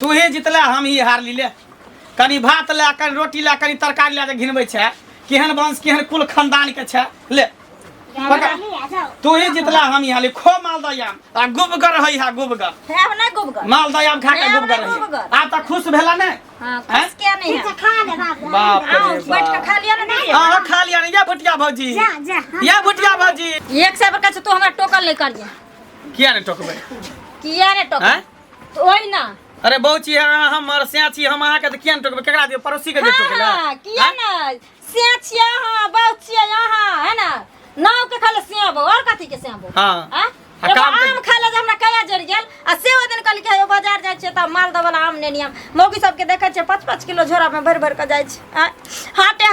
तू ही जितले हम ही हार लीले। कनी भात ले, कनी रोटी ले, कनी तरकारी ले घिनबै छै। केहन वंश केहन कुल खानदान के छै ले। तू ही जितला हम ही हाली खो मालदह आ गुबगर हई हा गुबगर। अब नहीं गुबगर। मालदह खा के गुबगर हई। आ त खुश भेला ने? हां खुश के नहीं है। खा ले बाप रे बाप। बैठ के खा लिया ना नहीं? हां खा लिया ने। या भुटिया भौजी। या भुटिया भौजी। 1 सौ का तू हमरा टोकन लेकर जा। किया ने टोकबै? किया ने टोकबै? तो ओइ ना। अरे बहुची हमर स्या छी हम अहाँ के किया ने टोकबै? केकरा दियो? पड़ोसी के जे टोकला। हां किया ना स्या छी हां बहुची यहाँ है ना। नाव के खाले स्या बो और कथि के स्या बो? हां आम खाले जे हमरा कया जड़ गेल आ से ओ दिन कहली के बाजार जाय छै त मालदह वाला आम ने नियम मौगी सब के देखे छै 5-5 किलो झोरा में भर भर के जाय छै। हाटे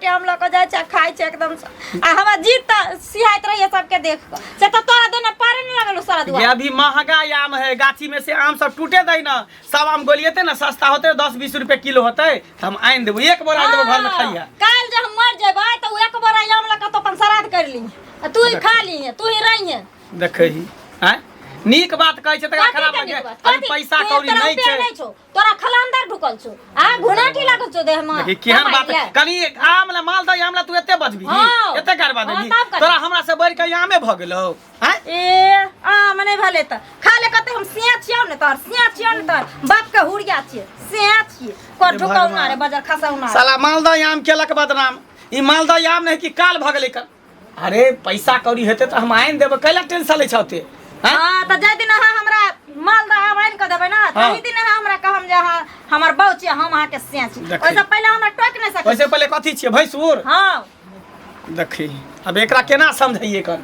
हम लोग को जाय छै खाय छै एकदम आ हमरा जीत सिहाइत रहिए सब के देख के से त तोरा देने पारे नहीं लागल सारा दुआ। ये अभी महंगा आम है। गाछी में से आम सब टूटे दई ना। सब आम गोलियते ना सस्ता होते 10-20 रुपए किलो होते त हम आइन देबो। एक बोरा देबो घर में खाइया। काल जे हम मर जेबै त एक बोरा आम लगा तो अपन श्राद्ध कर ली। तू ही खा ली तू ही रही है देखै ही हैं नीक बात कहै छै तकरा खराब लगे। अभी पैसा कौड़ी नहीं छै। तोरा खलांदर ढुकल छौ आ घुनाठी लागल छौ देह में। देखि केहन बात कनी आम ला मालदह आम ला तू एते बजबी एते करबा देबी। तोरा हमरा से बढ़ के आमे भ गेलौ हैं? ए आम नहीं भले त खा ले कते हम सिया छियौ ने तोर सिया छियौ ने तोर बाप के हुरिया छियै सिया छियै को ढुकौ ना रे बाजार खसाउ ना। साला मालदह आम केलक बदनाम। ई मालदह आम नहीं कि काल भ गेलै कर। अरे पैसा कौड़ी हेते त हम आइन देब। कैला टेंशन ले छौते? हां त जाय दिन हमरा मालदह आम आइन के देबै ना तही दिन हमरा कहम जे हमर बौ छी हम अहाँ के सिया छी। ओइसे पहिले हमरा टोक नहीं सकै। ओइसे पहिले कथि छियै भैंसुर? हां देखी अब एकरा केना समझाइए कर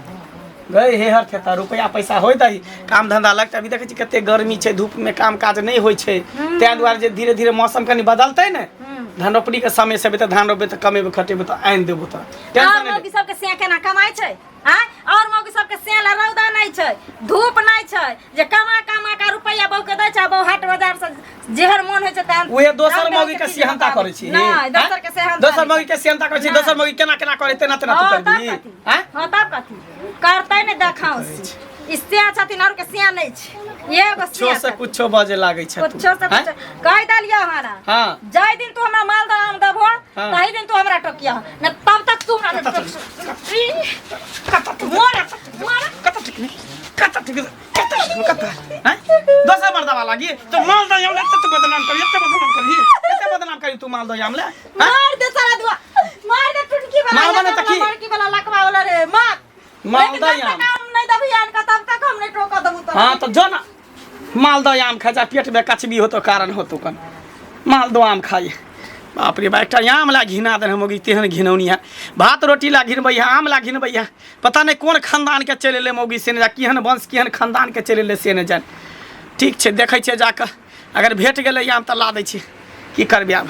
गए हे हर खेता रुपया पैसा होय दही काम धंधा लगता। अभी देखे छी कते गर्मी छै धूप में काम काज नहीं होय छै। तै दुआरे जे धीरे धीरे मौसम कनी बदलतै ने धान रोपनी के समय से त धान रोपे त कमेबे खटेबे त आइन देबो त टेंशन नहीं। मौगी सब के सिया केना कमाई छै हां और मौगी सब के सिया ला रौदा नहीं छै धूप नहीं छै जे कमा का रुपया बौ के दै छै बौ हाट बाजार से जेहर मन होय छै त ओए दोसर मौगी के सिहंता करै छी। नहीं दोसर के सिहंता दोसर मौगी के सिहंता करै छी। दोसर मौगी केना केना करे तेना तेना तू करबी हैं? हां तब कथि करतै ने देखाउ इससे छथिन और के सिया नहीं छै। एगो सिया से कुछो बजे लागे छै तू कुछो से कुछ कह दलिया हमरा। हां जाय दिन तू हमरा मालदह आम देबो तही दिन तू हमरा टोकिया न तब तक तू हमरा कत हैं दोसर मर्दवा लागी तो मालदह आम ले त बदनाम करी एते बदनाम करी तू मालदह आम ले मार दे सारा दुआ मार दे टुटकी वाला टुटकी वाला लकवा वाला रे मार मालदह आम नहीं दबी आन का तब तक हम नहीं टोका दबू तो। हां तो जो ना मालदह आम खा जा पेट में कचबी हो तो कारण हो तो कन मालदह आम खाई। बाप रे बा एकटा आम ला घिना देन होगी तेहन घिनौनी है। भात रोटी ला घिनबै आम ला घिनबै पता नहीं कौन खानदान के चले ले मौगी से ने जा केहन वंश केहन खानदान के चले ले से ने जान। ठीक छै देखै छै जाके अगर भेट गेलै आम त ला दै छी की करबे। आब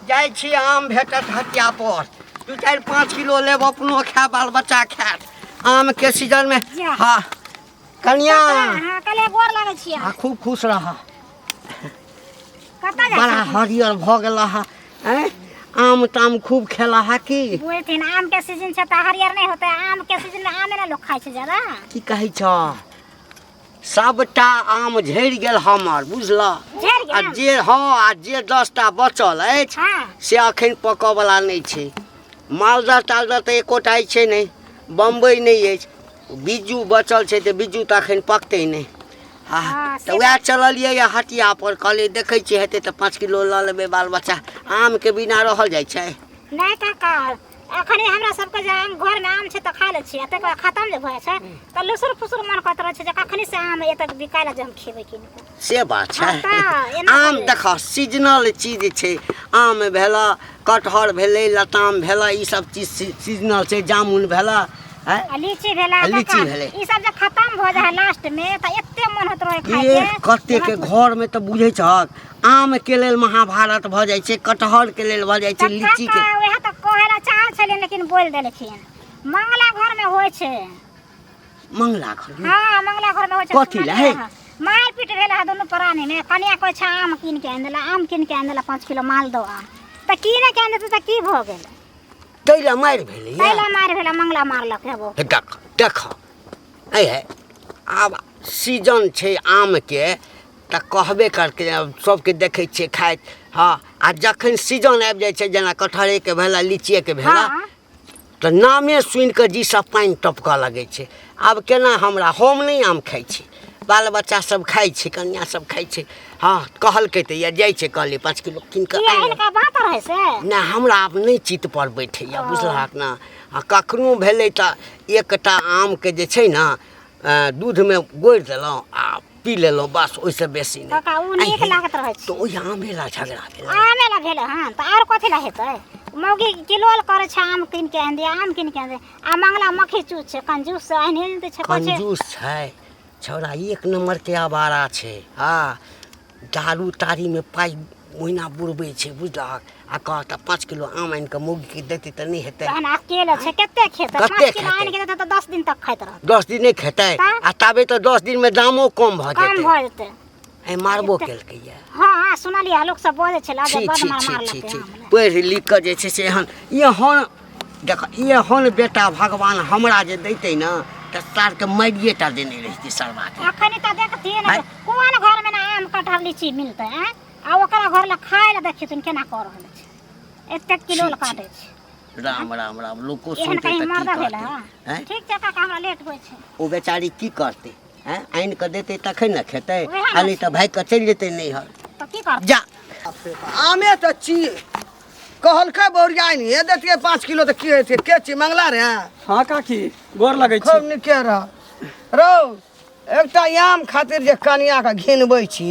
जाय छी आम भेटत हटिया पर 2-4-5 किलो लेब अपनो खा बाल बच्चा खात आम के सीजन में। हां कन्या हां कले गोर लागै छियै। हां खूब खुश रह कता जा बड़ा हरियर भ गेल हैं आम ताम खूब खेला है की बोलथिन आम के सीजन छै त हरियर नहीं होतै आम के सीजन में आमे ना लोग खाय छै ज्यादा की कहै छ सबटा आम झड़ गेल हमर बुझला आ जे हां आ जे 10टा बचल अछि से अखन पकऽ वाला नहीं छै। मालदह तालदह त एकोटा छै नहीं बम्बई नहीं अछि बिज्जू बचल छै त बिज्जू त अखन पकतै नहीं। हाँ तो वह चलिए या हटिया पर कहलिए देखे छी हेते तो 5 किलो ल लेबे बाल बच्चा आम के बिना रहल जाय छै नहीं काका अखने हमरा सबके जे घर में आम छै त खा ले छी एते खत्म जे भय छै त लुसुर फुसुर मन करत रह छै जे कखनी से आम एतक बिकाला जे हम खेबै कि से बात छै। आम देख सीजनल चीज छै आम भेला कटहर भेले लताम भेला ई सब चीज सीजनल छै जामुन भेला लीची भेला ई सब जे खत्म भ जाय लास्ट में त एते मन होत रहे खाय के कते के घर में त बुझै छक आम के लेल महाभारत भ जाय छै कटहर के लेल भ जाय छै लीची के ओहे त कहला चाह छले लेकिन बोल देलखिन मंगला घर में होय छै। मंगला घर में हां मंगला घर में होय छै कथि लै मार पीट भेला दोनों प्राणी में कनिया कहै छै आम कीन के आन देला आम कीन के आन देला 5 किलो मालदह आम त कीन के आन देत त की भ गेल तैला मार भेलै तैला मार भेला मंगला मारलक हेबो देख ए अब सीजन छै आम के त तऽ कहबे करके सबके देखै छियै खाइत। हाँ आ जखन सीजन आबि जाइ छै जेना कटहरेके भेला लीचिएके भेला तऽ नामे सुनि कऽ जी सब पानि टपकऽ लगै छै। आब केना हमरा हम नहि आम खाइ छी, बाल बच्चा सब खाइ छै, कन्या सब खाइ छै। हाँ कहलकै तऽ या जाइ छै, कहलियै 5 किलो कीन कऽ नहि हमरा आब नहि चित्त पर बैठैया बुझलहक ने। आ कखनो भेलै तऽ एकटा आमके जे छै ने दूधमे गोड़ि देलहुँ आ पी लेलहुँ, बस ओहिसँ बेसी नहि। तऽ ओहि आमे ला झगड़ा भेल। हाँ तऽ आओर कथी ला हेतै? मौगी किलो करे छै आम कीन के आन दे, आम कीन के आन दे। आ मंगला मक्खी चूस छै, कंजूस से आइन दे छै। कंजूस छै छौड़ा, 1 नंबर के आवारा छै। हाँ दारू तारी में पाई महीना बुड़बै छै बुझलहक। आ कहता 5 किलो आम आनि कऽ मौगी के देतै तऽ नहि हेतै। तहन अकेले छै कते खेतै? 5 किलो आनि के देतै तऽ 10 दिन तक खाइत रहत। 10 दिन नहीं खेतै आ ताबे तो 10 दिन में दामो कम भ जेतै। ए मारबो केलकै या। हां सुनलिए लोग सब बोले छै लागे बड़ मार लगतै। पढ़ि लिख के जे छै से एहन देख एहन बेटा भगवान हमरा जे दैतै न त सार के मारिए टा देने रहितै सरवा के। अखनी त देखतिए न कोन घर में ना आम कटहर लीची मिलतै हैं? आ ओकरा घर ले खाय ले देखि तुन केना कर रहल छै, एते किलो ल काटै छै। राम राम राम लोको सुनते त की करतै हैं? ठीक छै काका हमरा लेट होय छै। ओ बेचारी की करतै हैं? आइन के देतै तखन न खेतै, आ नहीं त भाग के चल जेतै नैहर। त की करतै? जा आमे त छी कहलकै बोरिया नहीं देतिए 5 किलो त की हेतै? के छी मंगला रे? हां काकी गोर लगै छी। खूब निके रह रौ। एकटा आम खातिर जे कनिया के घिनबै छी,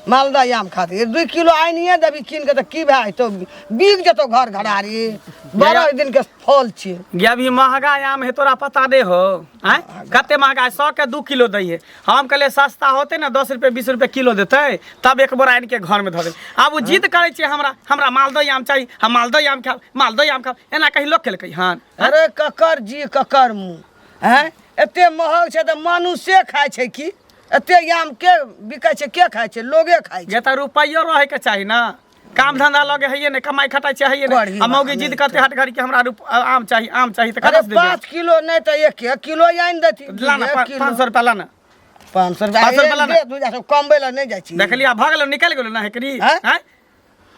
मालदह आम खातिर 2 किलो आनिए देबी कीन के त की भए तो बिक जतो घर घरारी। 12 दिन के फल छी। गे अभी महंगा आम है तोरा पता नहीं हो? हैं कते महंगा है? 100 के 2 किलो दैये। हम कहले सस्ता होते ना 10 रुपये 20 रुपये किलो देते तब एक बोरा आनि के घर में धो दे। अब वो जिद करे छे हमरा मालदह आम चाहिए, हम मालदह आम खाब, मालदह आम खाब। एना कहीं लोग खेलकै हन? अरे ककर जी ककर मुंह हैं? एते महग छै त मनुष्य खाय छै की? एते आम के बिकै छै? के खाय छै? लोगे खाय छै। ये त रुपयो रहे के चाहिए ना, काम धंधा लगे है ने, कमाई खटाई चाहिए ना। हम मौगी जिद करते हट घर के हमरा आम चाहिए त कहां से दे? 5 किलो नहीं तो 1 किलो आइन देती। लाना 500 रुपया लाना। 500 रुपया लाना। दे तू जा कमबै ला नहीं जाय छी। देख लिया भाग लो निकल गेलो ना हेकरी हैं?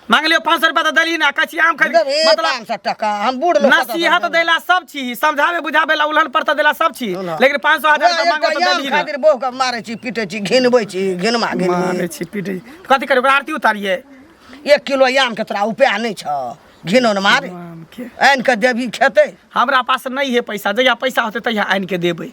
मांग लियो 500 रुपया तो दली ना, कच्ची आम खरीद मतलब 500 टका हम बूढ़ लोग नसीहत देला सब चीज, समझावे बुझावे ला उलहन पर देला सब चीज, लेकिन 500 1000 का मांगे तो दली ना। खातिर बोह के मारे छी पीटे छी घिनबै छी घिनमा मारे छी पीटे कथि करे? आरती उतारिए 1 किलो आम के तोरा उपाय नहीं छ घिनो न मारे आइन के देबी खेते। हमरा पास नहीं है पैसा, जहिया पैसा होते तहिया आइन के देबै।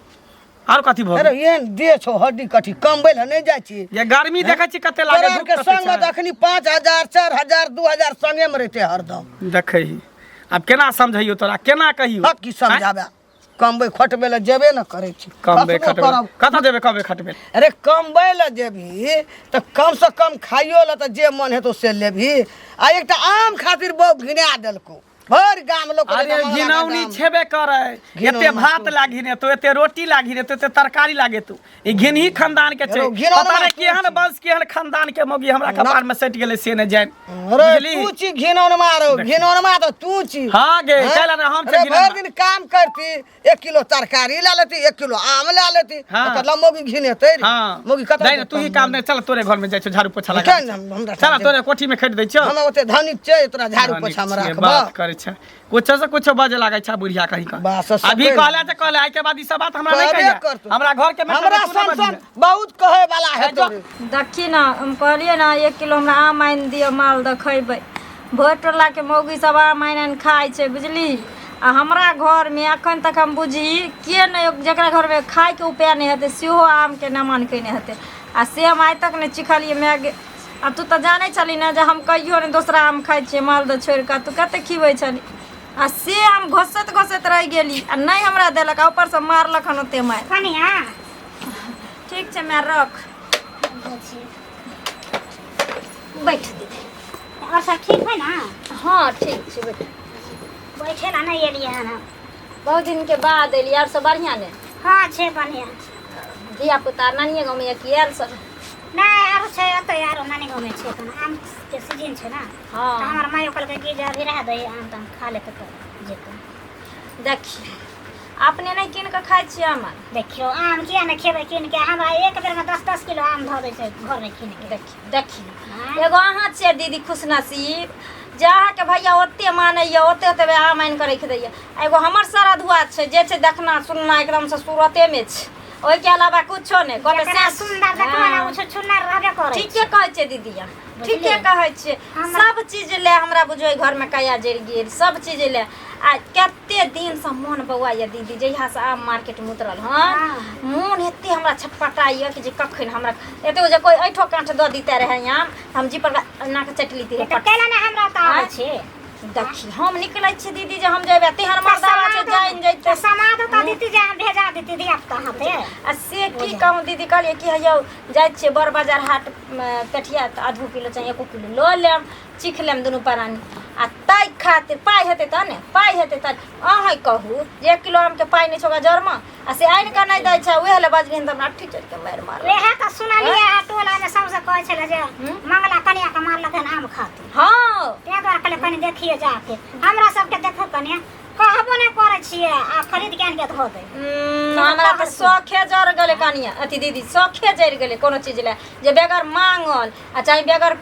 और कथि भो? अरे एन दे छो हड्डी कठी कमबै ला नहीं जाय छी। ये गर्मी देखै छी कते लागे धूप के कते संग में अखनी 5000 4000 2000 संगे में रहते हरदम। देखै ही अब केना समझैयो तोरा, केना कहियो? हक की समझाबे? कमबै खटबै ला जेबे न करै छी। कमबै खटबै कथा देबे कमबै खटबै? अरे कमबै ला जेबी त कम से कम खाइयो ला त जे मन हेतो से लेबी। आ एकटा आम खातिर बहु घिना देलको भर गाम लोग। अरे घिनौनी छेबे करे, एते भात लागिने तो एते रोटी लागिने तो एते तरकारी लागे तू। ई घिनही खानदान के छै, पता नहीं केहन वंश केहन खानदान के मौगी हमरा कपार में सेट गेले से न जान। अरे तू छी घिनौन मारो घिनौन मा तो तू छी। हां गे चला ना हम से भर दिन काम करती 1 किलो तरकारी ला लेती 1 किलो आम ला लेती मतलब मौगी घिनेते। हां मौगी कत नहीं तू ही काम नहीं, चल तोरे घर में जाय छ झाड़ू पोछा लगा। चल तोरे कोठी में खट दै छ। हम ओते धनिक छै तोरा झाड़ू पोछा में रखबा। बात करे छ कुछ से कुछ बाजे लागे छ बुढ़िया कहीं का। अभी कहला त कहले आइ के बाद ई सब बात हमरा नहीं कहिया। हमरा घर के हमरा संसन बहुत कहे वाला है तो देखी ना हम कहलिए ना 1 किलो हमरा आम आइन दियो मालदह खइबै। भोर टोला के मौगी सब आम आइन खाय छै बुझली। आ हमरा घर में अखन तक हम बुझी के नहीं जकरा घर में खाय के उपाय नहीं हेते सेहो आम के न मान के नहीं हेते। आ से हम आइ तक नहीं चिखलिए मैं। आ तू तो जाने चली ना जे हम कहियो नहीं दूसरा आम खाय छियै मालदह छोड़ के, तू कते खिबै छली। आ से आम घोसत घोसत रह गेली आ नहीं हमरा देलक, ऊपर से मारलक हन ओते मार। कनिया ठीक छै मैं रख बैठ दे। और सब ठीक है ना? हाँ ठीक छै बैठ। बैठे ला नहीं एलिए हन? बहुत दिन के बाद एली। और सब बढ़िया ने? हाँ छे बढ़िया। धिया पुता नानिये गाँव में की आयल सब? नहीं आरो छे तो यार नानी गाँव में छे तो आम के सीजन छे ना। हाँ तो हमार माई कल के जा भी रह दे आम तो खा लेते तो जेते। देखिए अपने नहीं कीन के खाइ छियै आम देखियो आम किया नहीं खेबे कीन के हमरा एक बेर में 10-10 किलो आम धऽ दै छै घर में कीन के देखी एगो अहाँ छियै दीदी खुशनसीब जहाँ के भैया ओते मानैया ओते ओते आम आनि के रख दैया एगो हमर सारा धुआ छै जे छै देखना सुनना एकदम से सूरते में छै ओहि के अलावा कुछो नहीं कहते से सुंदर देखबा ना उछ छुन्नर रहबे करे ठीके कहै छै दीदी ठीके कहै छै सब चीज ले हमरा बुझो घर में कया जरि गेल सब चीज ले आ कते दिन से मन बौआ या दीदी जहिया से आम मार्केट में उतरल हाँ मोन एते हमरा छटपटाइया कि जे कखन हमरा एते जे कोई ऐठो कांठ द दीते रहे आम हम जी पर ना के चटली ती तो केला ना हमरा त आबै छै देखी हम निकलै छी दीदी जे हम जेबे तेहन मर्दावा छै जाइन जइते समाद त दीदी जे भेजा देती दी आप कहां पे आ से की कहूँ दीदी कहलिए कि हयौ जाइ छियै बड़ बाजार हाट पेठिया त आधो किलो चाहे 1 किलो ल लेम चीख लेम दुनू प्राणी आ ताई खातिर पाई हेतै त ने पाई हेतै त अहाँ कहू जे 1 किलो आम के पाई नै छोगा जरमा आ से आइन के नै दै छै उहे ले बजबिन त हमरा अट्ठी चढ़ के मार मार वेहे त सुनलिए टोला में सबसे कहै छले जे मंगला कनिया के मारलक आम खातिर हां ते द्वारा कले कनी देखिए जाके हमरा सबके देखो कनिया कहबो नै करै छिए आ खरीद के आन के धो दे हमरा त शौखे जर गेलै कनिया अथी दीदी शौखे जरि गेलै कोनो चीज ले जे बेगर मांगल आ चाहे बेगर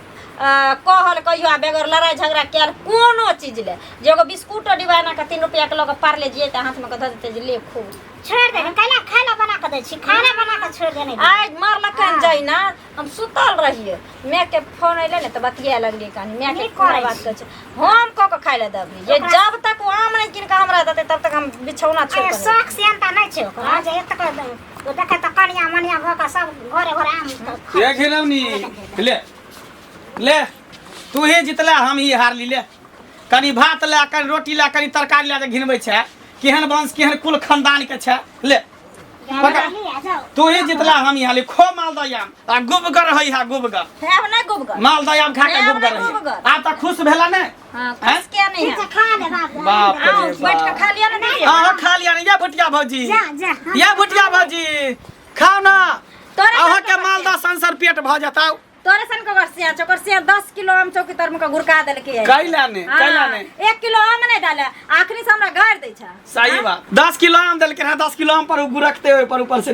कहल कहियो आ बेगर लड़ाई झगड़ा कैल कोनो चीज ले जे एगो बिस्कुट डिबाना के 3 रुपया के लग पारले जिए त हाथ में के द देते जे ले खूब छोड़ दे कैला खाना बना के दै छी खाना बना के छोड़ देने आज मारलकन जाइना हम सुतल रहिए मैं के फोन अइले ने त बतिया लगली कनी मैं के कोन बात कर हम क के खाइ ले दबली जे जब तक वो आम नहीं किन के हमरा देते तब तक हम बिछौना छोड़ के शौक सियनता नहीं छै ओकरा जे एतक देखे त कनिया मनिया भ के सब घरे घरे आम ये घिनौनी ले तू ही जितला हम ही हार ली ले कनी भात ले कनी रोटी ले कनी तरकारी ले घिनबै छै केहन वंश केहन कुल खानदान के छै ले तू ही जितला हम ही हाली खो मालदह आम आ गुबगर हई हा गुबगर अब नहीं गुबगर मालदह आम खा के गुबगर गुबगर। रही आ त खुश भेला ने हां खुश के नहीं है खा ले बाप बाप रे आओ बैठ के खा लिया ना दीदी हां खा लिया ने या भुटिया भौजी जा जा या भुटिया भौजी खाओ ना तोरे अहाँ के मालदह संसर पेट भ जताओ तोरे सन को वर्षिया चोकरसिया 10 किलो आम चौकी तर में का गुरका देल के कैला ने 1 किलो आम नहीं डाले आखरी से हमरा गाड़ दै छै सही बात 10 किलो आम देल के 10 किलो आम पर गुरकते हुए पर ऊपर से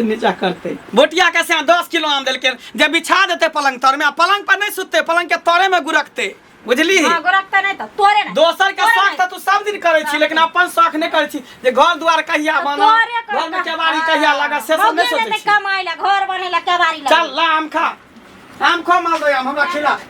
नीचा करते बोटिया के से 10 किलो आम देल के जब बिछा देते पलंग तर में पलंग पर नहीं सुतते पलंग के तोरे में गुरकते बुझली हां गुरकता नहीं त तोरे नहीं दोसर के शौक त तू सब दिन करे छी लेकिन अपन शौक नहीं करे छी जे घर द्वार कहिया बना घर में केवाड़ी कहिया लगा से सब नहीं सोचे छी कमाइला घर बनेला केवाड़ी लगा चल ला आम खा मालदह आम हमरा खिला